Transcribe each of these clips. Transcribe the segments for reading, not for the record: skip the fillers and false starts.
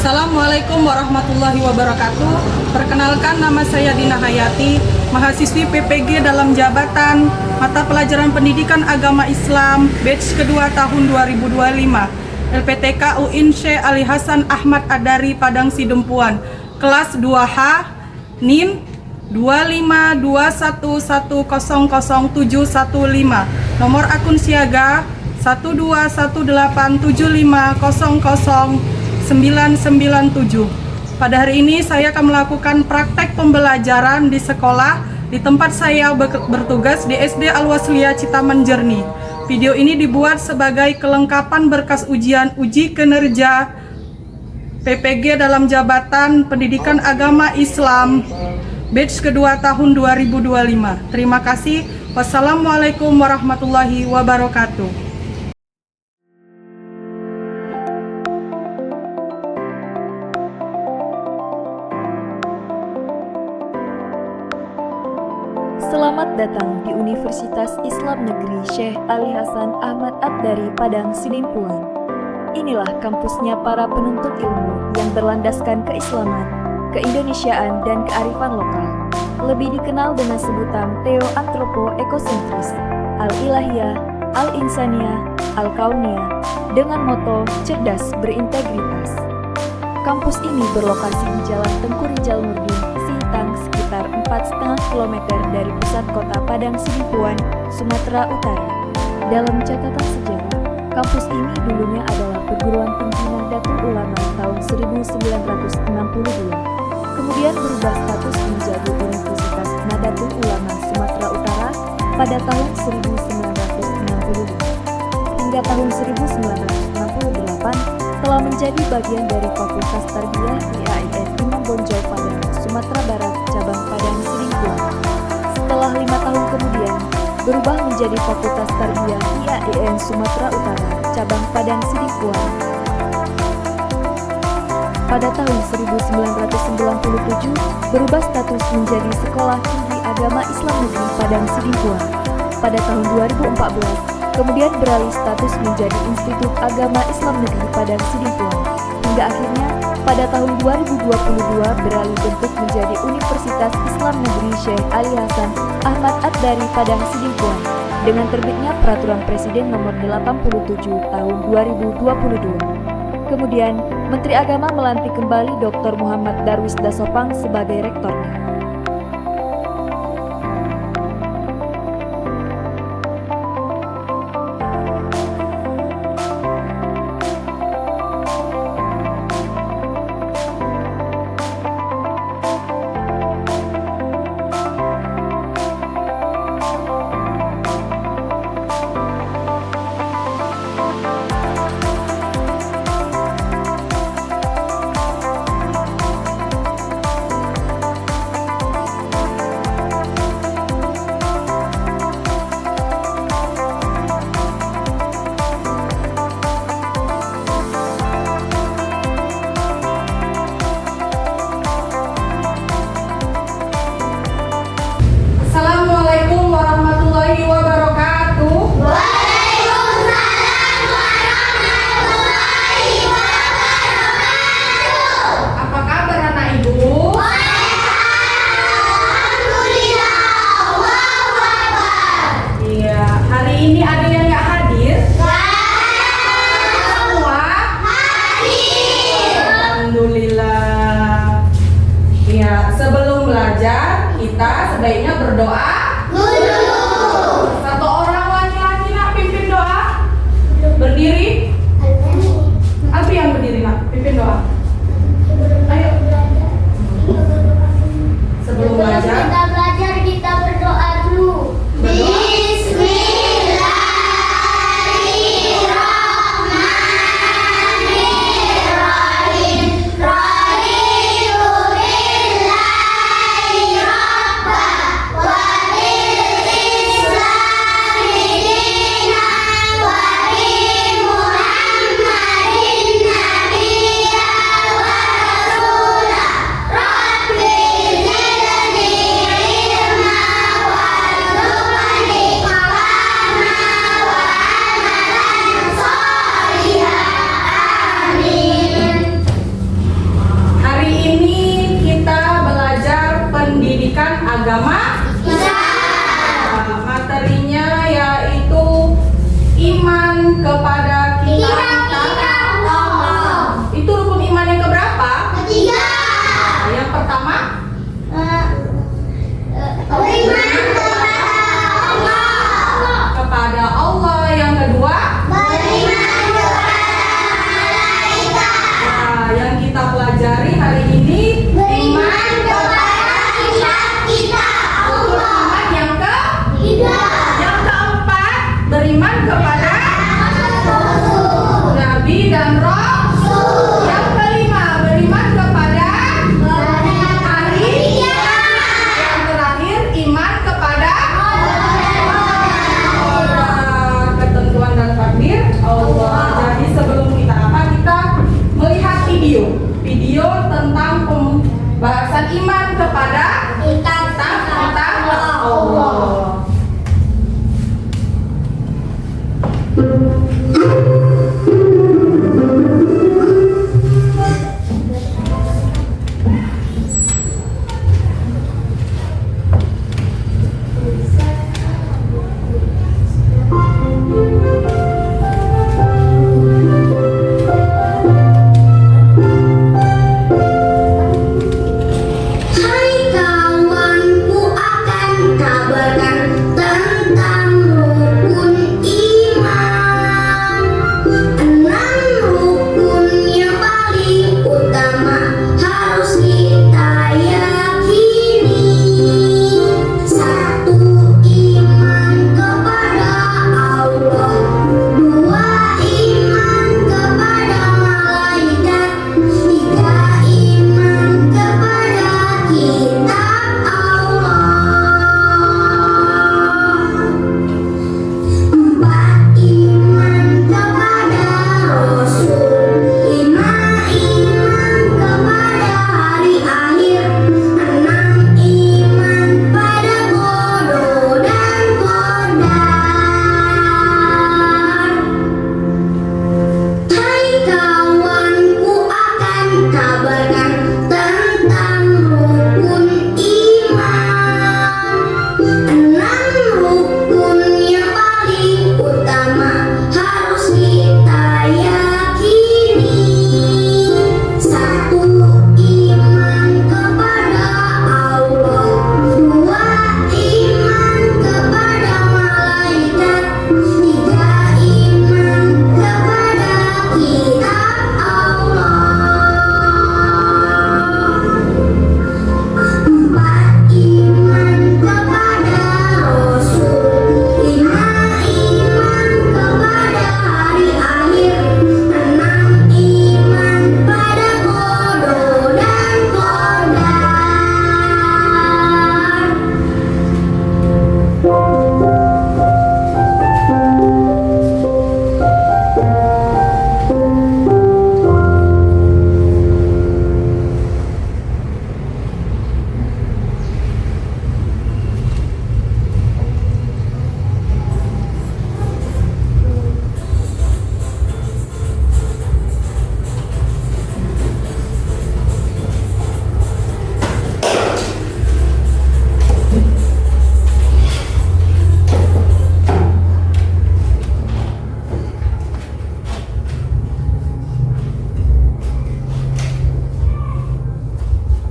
Assalamualaikum warahmatullahi wabarakatuh. Perkenalkan, nama saya Dina Hayati, mahasiswi PPG dalam jabatan Mata Pelajaran Pendidikan Agama Islam batch kedua tahun 2025, LPTK UIN Syekh Ali Hasan Ahmad Ad-Dari Padang Sidempuan, kelas 2H, NIM 25211000715, nomor akun siaga 12187500997. Pada hari ini saya akan melakukan praktek pembelajaran di sekolah di tempat saya bertugas di SD Al-Wasliyah Citaman Jernih. Video ini dibuat sebagai kelengkapan berkas ujian uji kinerja PPG dalam jabatan Pendidikan Agama Islam batch kedua tahun 2025. Terima kasih. Wassalamualaikum warahmatullahi wabarakatuh. Selamat datang di Universitas Islam Negeri Syekh Ali Hasan Ahmad Ad-Dari Padang Sidempuan. Inilah kampusnya para penuntut ilmu yang berlandaskan keislaman, keindonesiaan, dan kearifan lokal. Lebih dikenal dengan sebutan Theo-Antropo-Ekosentris, Al-Ilahiyah, Al-Insaniyah, Al-Kauniyah, dengan moto cerdas berintegritas. Kampus ini berlokasi di Jalan Tengku Rijal Nurdin, Sintang, sekitar 4,5 km dari pusat kota Padang Sidempuan, Sumatera Utara. Dalam catatan sejarah, kampus ini dulunya adalah perguruan tinggi Nahdlatul Ulama tahun 1962, kemudian berubah status menjadi Universitas Nahdlatul Ulama Sumatera Utara pada tahun 1962. Hingga tahun 1968 telah menjadi bagian dari Fakultas Tarbiyah IAIN Imam Bonjol Padang, Sumatera Barat, cabang Padang Sidempuan. Setelah 5 tahun kemudian, berubah menjadi Fakultas Tarbiyah IAIN Sumatera Utara, cabang Padang Sidempuan. Pada tahun 1997, berubah status menjadi Sekolah Tinggi Agama Islam Negeri Padang Sidempuan. Pada tahun 2014, kemudian beralih status menjadi Institut Agama Islam Negeri Padang Sidempuan. Hingga akhirnya pada tahun 2022 beralih bentuk menjadi Universitas Islam Negeri Syekh Ali Hasan Ahmad Ad-Dari Padang Sidempuan dengan terbitnya Peraturan Presiden Nomor 87 Tahun 2022. Kemudian, Menteri Agama melantik kembali Dr. Muhammad Darwis Dasopang sebagai rektornya. Assalamualaikum warahmatullahi wabarakatuh. Waalaikumsalam warahmatullahi wabarakatuh. Apa kabar anak ibu? Alhamdulillah. Allahu Akbar. Iya, hari ini ada yang nggak hadir? Semua Hadir. Alhamdulillah. Iya, sebelum belajar kita sebaiknya berdoa. Satu orang laki-laki nak pimpin doa. Berdiri. Alfi yang berdiri nak pimpin doa. Ayo. Sebelum belajar. Kita belajar, kita berdoa dulu. Berdoa. Bismillahirrahmanirrahim. Raditu billahi rabba wa bil islami dinan wa bi Muhammadin nabiyya beriman kepada kitab-kitab Allah. Hai kawan, ku akan kabarkan tentang rukun iman. 6 rukun yang paling utama harus kita yakini. 1. Iman kepada Allah. 2. Iman kepada malaikat. 3. Iman kepada kitab Allah. 4. Iman kepada Rasul. 5. Iman kepada hari akhir. 6. Iman pada qada dan qadar. Hai kawan, ku akan kabarkan tentang rukun iman. 6 rukun yang paling utama harus kita yakini. 1. Iman kepada Allah. 2. Iman kepada malaikat. 3. Iman kepada kitab Allah. 4. Iman kepada Rasul. 5. Iman kepada hari akhir. 6. Iman pada qada dan qadar.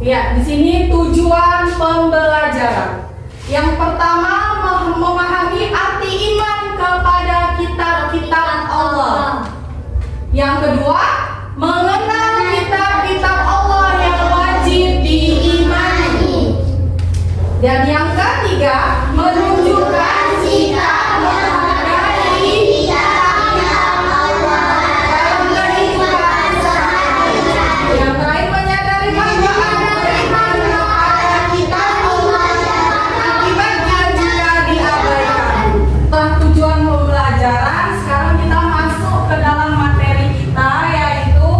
Ya, di sini tujuan pembelajaran. Yang pertama, memahami arti iman kepada kitab-kitab Allah. Yang kedua, mengenal kitab-kitab Allah yang wajib diimani. Dan yang ketiga, menunjukkan sikap menghargai kitab-kitab Allah dalam kehidupan sehari-hari. Yang terakhir, menyadari bahwa ada iman kepada kitab Allah akibatnya jika diabaikan. Setelah tujuan pembelajaran, sekarang kita masuk ke dalam materi kita, yaitu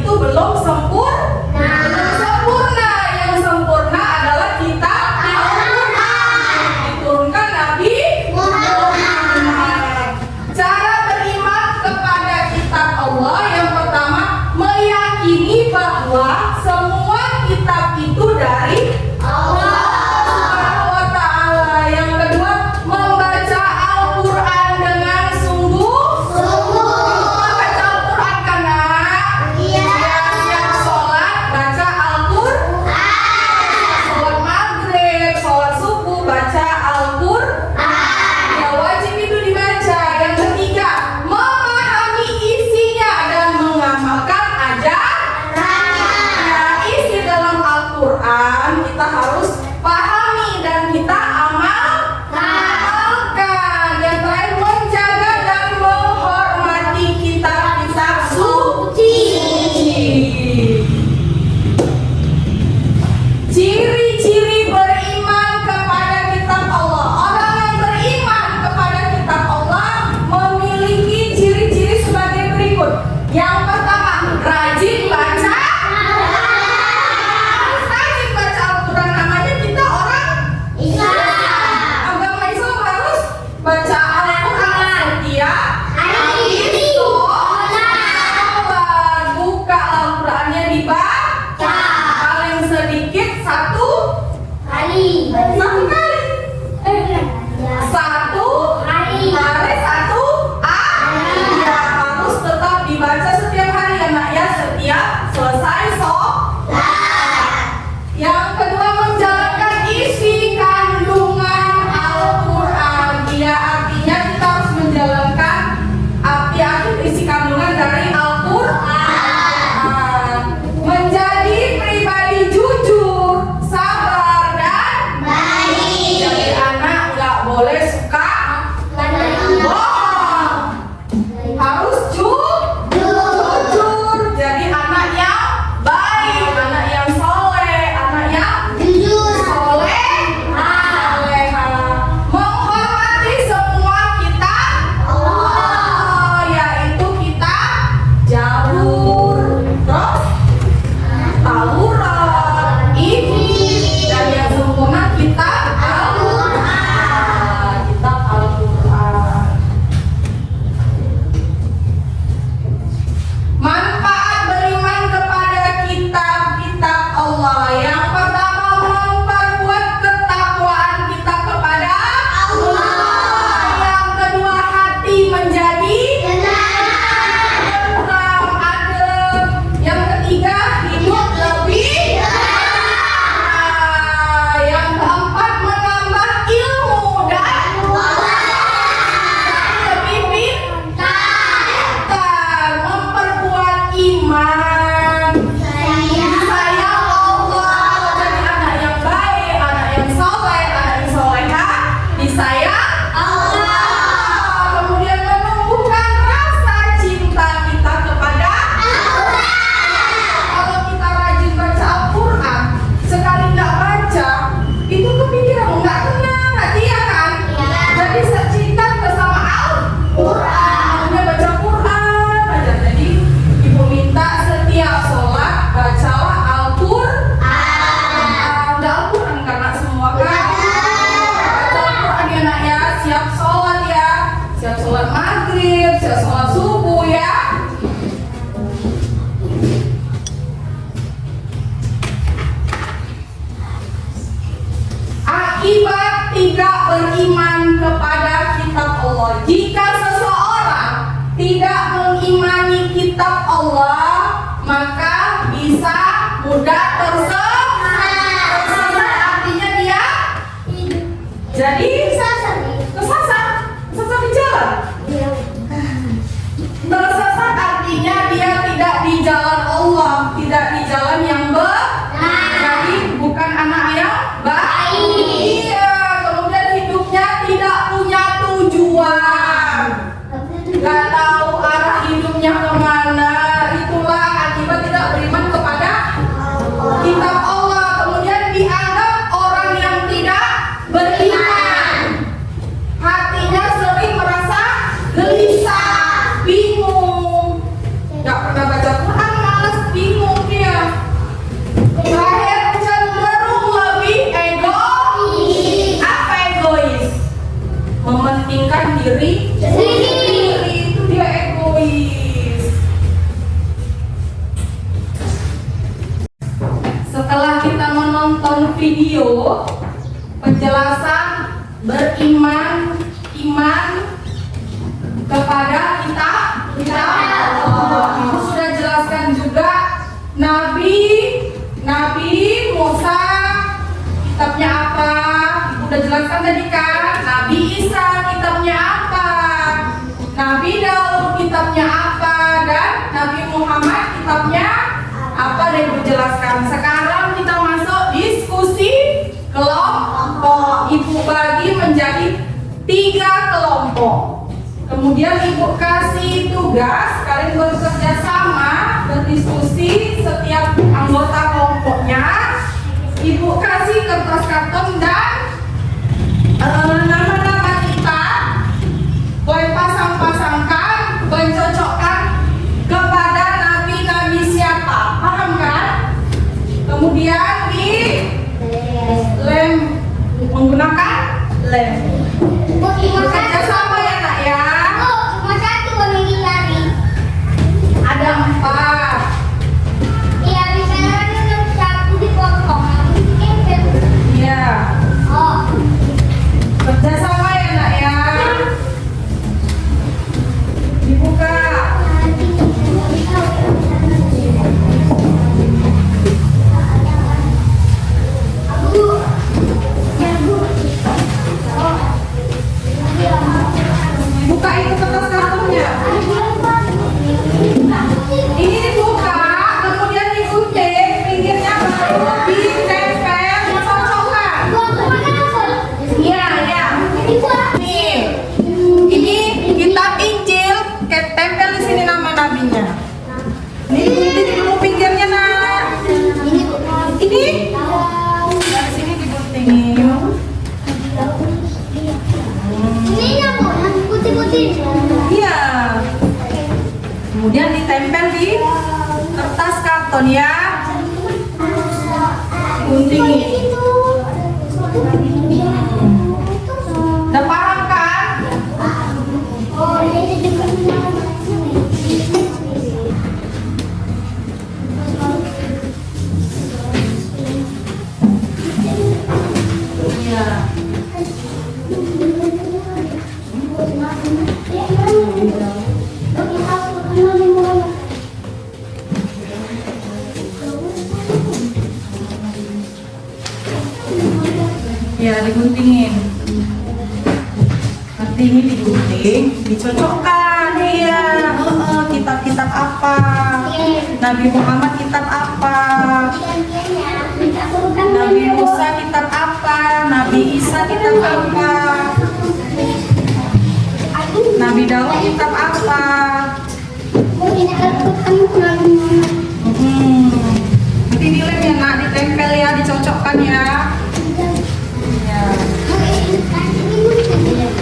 itu belum sempurna. Yang sempurna adalah kitab Al-Quran, diturunkan Nabi Muhammad. Cara beriman kepada kitab Allah yang pertama, meyakini bahwa semua kitab itu dari Allah Subhanahu wa Ta'ala. Yang kedua, membaca Al-Quran dengan sungguh-sungguh. Membaca Al-Quran kan, Nak? Siap sholat, baca Al-Quran. Sholat maghrib, sholat subuh, baca Al-Quran. Ya, wajib itu dibaca. Yang ketiga, memahami isinya dan mengamalkan ajarannya. Isi dalam Al-Quran kita harus pahami dan kita amalkan. Yang terakhir, menjaga dan menghormati kitab-kitab suci. Ciri-ciri beriman kepada kitab Allah. Orang yang beriman kepada kitab Allah memiliki ciri-ciri sebagai berikut. Yang pertama, rajin baca. Rajin baca Al-Quran, namanya kita orang agama Islam harus baca Al-Quran setiap hari. Sholat, buka Al-Qurannya dibaca. Paling sedikit satu kali. Satu hari, satu ayat harus tetap dibaca setiap hari, anak ya, setiap selesai sholat. Yang kedua, menjalankan isi kandungan Al-Quran. Ya, artinya kita harus menjalankan isi kandungan dari Al-Quran. Menjadi pribadi jujur, sabar, dan baik. Jadi anak nggak boleh suka bohong, harus jujur. Jadi anak yang baik, anak yang soleh, anak yang soleha. Menghormati semua kitab Allah, yaitu kitab Zabur, terus Taurat, Injil, dan yang sempurna kitab Al-Quran. Kitab Al-Quran. Manfaat beriman kepada kitab-kitab Allah. Yang pertama, memperkuat ketakwaan kita kepada Allah. Yang kedua, hati menjadi tenang, adem. Yang ketiga, hidup lebih tenang. Yang keempat, menambah ilmu dan lebih pintar, memperkuat iman. Sayang Allah, jadi anak yang baik, anak yang soleh, anak yang soleha, disayang Allah. Kemudian menumbuhkan rasa cinta kita kepada Allah. Kalau kita rajin baca Al-Quran, sekali nggak baca, itu kepikiran nggak tenang hati ya kan? Jadi cinta bersama Al-Quran, maunya baca Quran aja. Jadi ibu minta setiap sholat bacalah Al-Quran. Udah Al-Quran karena semua kan? Baca Al-Quran ya nak ya, siap sholat ya, siap sholat maghrib, siap sholat subuh ya. Akibat tidak beriman kepada kitab Allah. Jika seseorang tidak mengimani kitab Allah, maka bisa mudah tersesat. Tersesat artinya dia jadi kesasar di jalan. Tersesat artinya dia tidak di jalan Allah, tidak di jalan yang benar. Jadi bukan anak yang baik. Iya, kemudian hidupnya tidak punya tujuan, nggak tahu arah hidupnya kemana. Itulah akibat tidak beriman kepada kitab Allah. Kemudian dianggap orang yang tidak beriman. Hatinya sering merasa gelisah, bingung, nggak pernah baca Quran, malas, bingung. Itu dia egois. Setelah kita menonton video penjelasan beriman kepada kita Ibu sudah jelaskan juga Nabi Musa kitabnya apa? Ibu udah jelaskan tadi kan? Nabi Isa kitabnya apa? Nabi Daud kitabnya apa? Dan Nabi Muhammad kitabnya apa? Dan Ibu jelaskan. Sekarang kita masuk diskusi kelompok. Ibu bagi menjadi 3 kelompok. Kemudian Ibu kasih tugas kalian bekerja sama, berdiskusi setiap anggota kelompoknya. Ibu kasih kertas karton dan nama-nama kita, boleh pasang-pasangkan, boleh cocokkan kepada nabi-nabi siapa, paham kan? Kemudian di lem, menggunakan lem. Bekerja sama ya nak ya. Ada 4. Iya. Kerja sama ya nak ya. Dibuka. Buka itu kertas kartonnya. Ini dibuka, kemudian digunting, pinggirnya baru ditempel, dicocokkan. Iya, iya. Nih, ini kitab Injil, tempel di sini nama nabinya. Ini digunting dulu pinggirnya nak. Ini dari sini diguntingin. Iya. Kemudian ditempel di kertas karton ya. Guntingin. Udah paham kan? Iya. Ya, diguntingin. Nanti ini digunting, dicocokkan. Iya, kitab-kitab apa? Nabi Muhammad kitab apa? Nabi Musa kitab apa? Nabi Isa kitab apa? Nabi Daud kitab apa? Nanti dilem ya nak, ditempel ya, dicocokkan ya.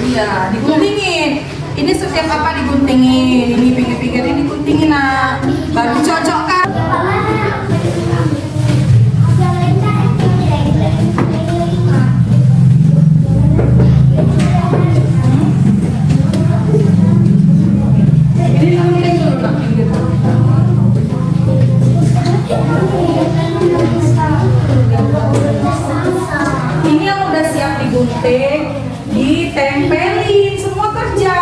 Iya, diguntingin. Ini setiap apa diguntingin. Ini pinggir-pinggir ini diguntingin nak. Baru cocokkan. Ini digunting dulu nak pinggir. Ini yang udah siap digunting, ditempelin semua kerja.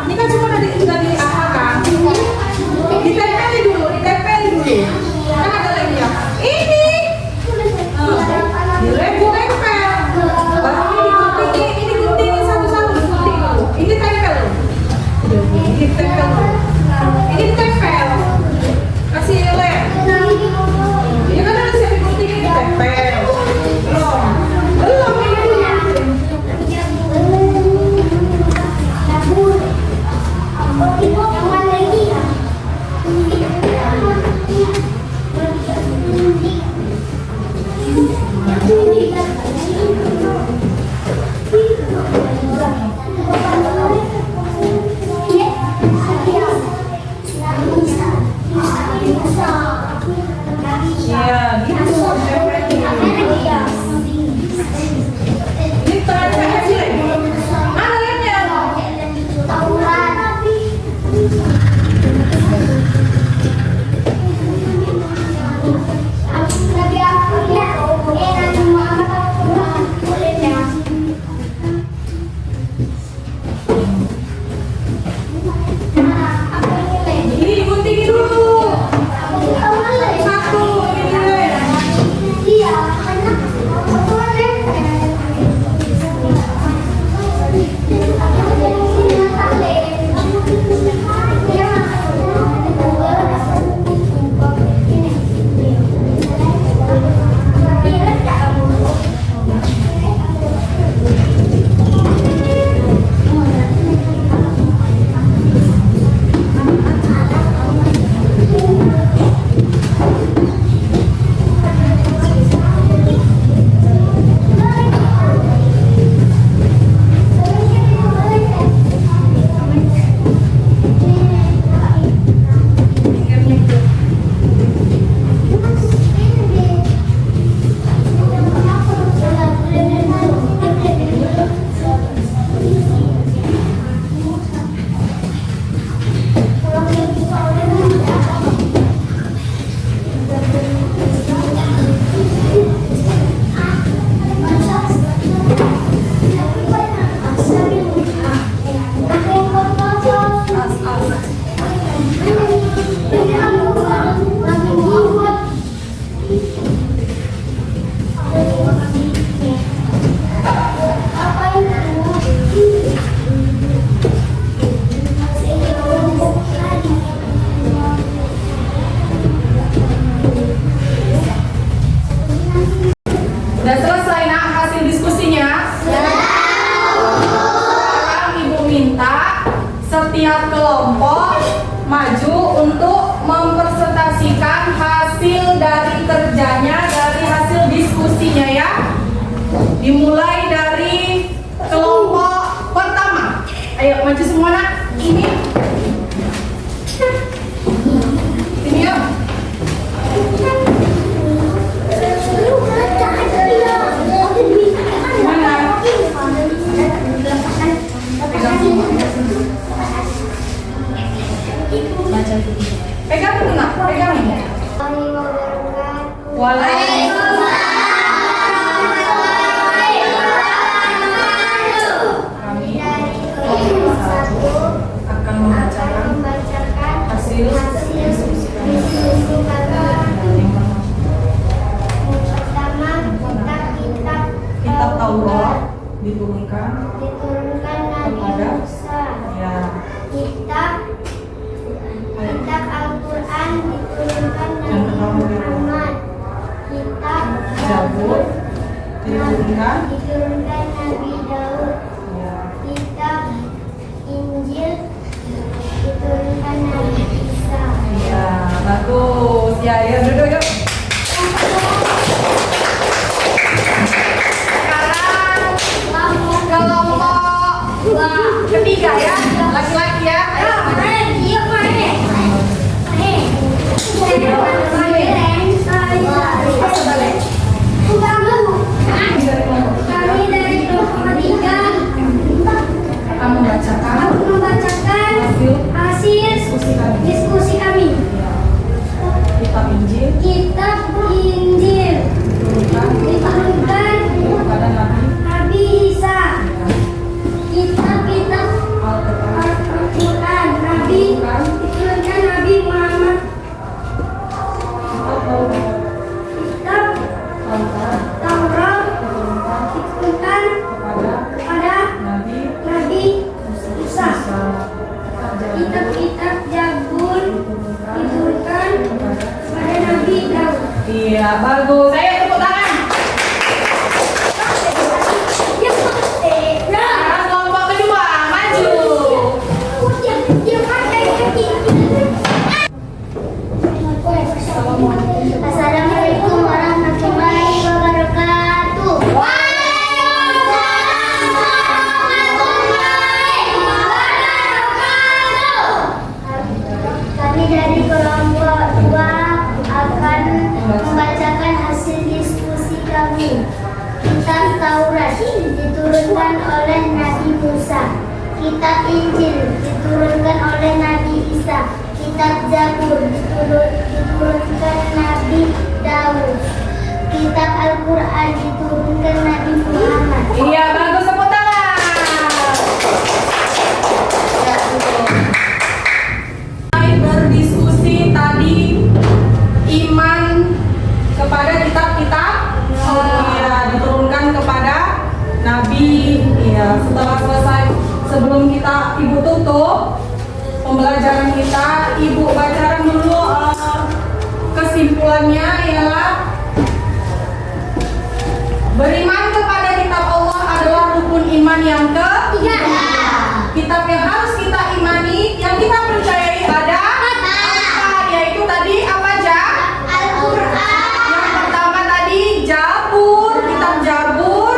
Ini kan cuma dari apa kan? Ditempelin dulu. Kan ada lagi ya. Ini. Dilem tempel. Baru ini diguntingin satu-satu digunting dulu. Ini tempel. Ini tempel. Ini tempel. Kasih lem. Ini kan ada siap diguntingin ditempel. Belum ini. Ini gunting dulu. Satu ini. Udah selesai nak hasil diskusinya? Sekarang ibu minta setiap kelompok maju untuk mempresentasikan hasil dari kerjanya, dari hasil diskusinya ya. Dimulai dari kelompok pertama. Ayo maju semua nak. Ini yuk. Pegang itu nak, pegang ini. Kami akan membacakan hasil diskusi kami. Kitab Taurat diturunkan Nabi Musa. ya. Kitab Al-Quran diturunkan Nabi Muhammad. Kitab Zabur diturunkan Nabi Daud. ya. Kitab Injil diturunkan Nabi Isa. Ya, bagus. Ya, ya duduk yuk. Sekarang kelompok ketiga ya, laki-laki ya. Ayo. Kami dari kelompok ketiga Akan membacakan membacakan hasil diskusi kami. kitab Injil Kitab Injil diturunkan diturunkan kepada Nabi Nabi Isa. Kitab Al-Quran diturunkan Nabi Muhammad. Kitab Taurat diturunkan kepada Nabi Musa. Kitab Zabur diturunkan kepada Nabi Daud. Iya, bagus. Saya tepuk tangan. Sekarang kelompok kedua, maju. Assalamualaikum warahmatullahi wabarakatuh. Kami dari kelompok 2 akan membacakan hasil diskusi kami. Kitab Taurat diturunkan oleh Nabi Musa. Kitab Injil diturunkan oleh Nabi Kitab Zabur diturunkan Nabi Daud. Kitab Al-Quran diturunkan Nabi Muhammad. Iya, bagus, tepuk tangan. Ya, betul. Berdiskusi tadi iman kepada kitab-kitab ya, diturunkan kepada Nabi. Ya, setelah selesai, sebelum ibu tutup pembelajaran kita, ibu bacakan dulu kesimpulannya ialah beriman kepada kitab Allah adalah rukun iman yang ketiga. Kitab yang harus kita imani, yang kita percayai ada apa? Yaitu tadi apa aja? Al-Quran. Yang pertama tadi Jabur, kitab Jabur,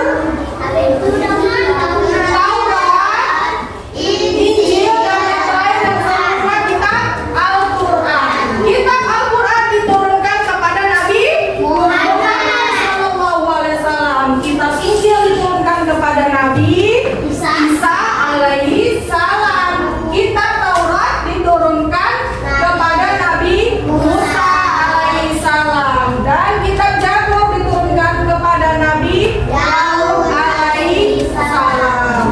Taurat, Injil, dan yang lain, dan selanjutnya kitab Al-Quran. Kitab Al-Quran diturunkan kepada Nabi Muhammad SAW. Kitab Injil diturunkan kepada Nabi Isa alaihi salam. Kitab Taurat diturunkan kepada Nabi Musa alaihi salam. Dan kitab Jabur diturunkan kepada Nabi Daud alaihi salam.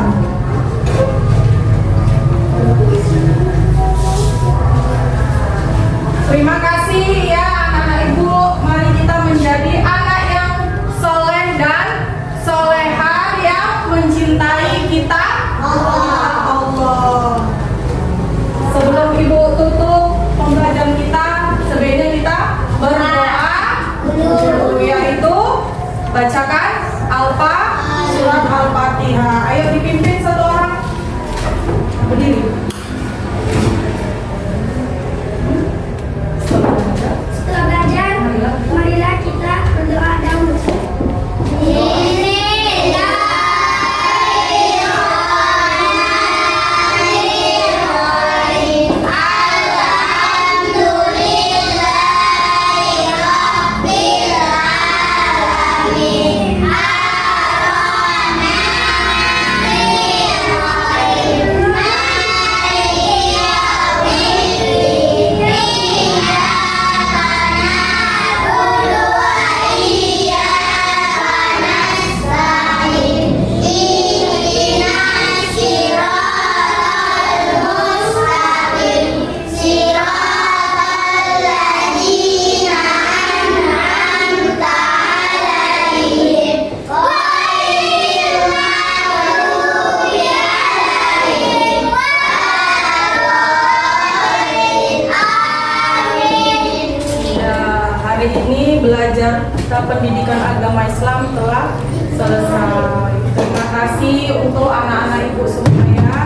Terima kasih ya anak-anak ibu. Mari kita menjadi anak yang soleh dan soleha yang mencintai kita Allah. Sebelum ibu tutup pembelajaran kita, sebaiknya kita berdoa dulu, yaitu bacakan surat Al-Fatihah. Ayo dipimpin satu orang berdiri. Setelah belajar, marilah kita berdoa dahulu. Hari ini belajar kita pendidikan agama Islam telah selesai. Terima kasih untuk anak-anak ibu semua ya.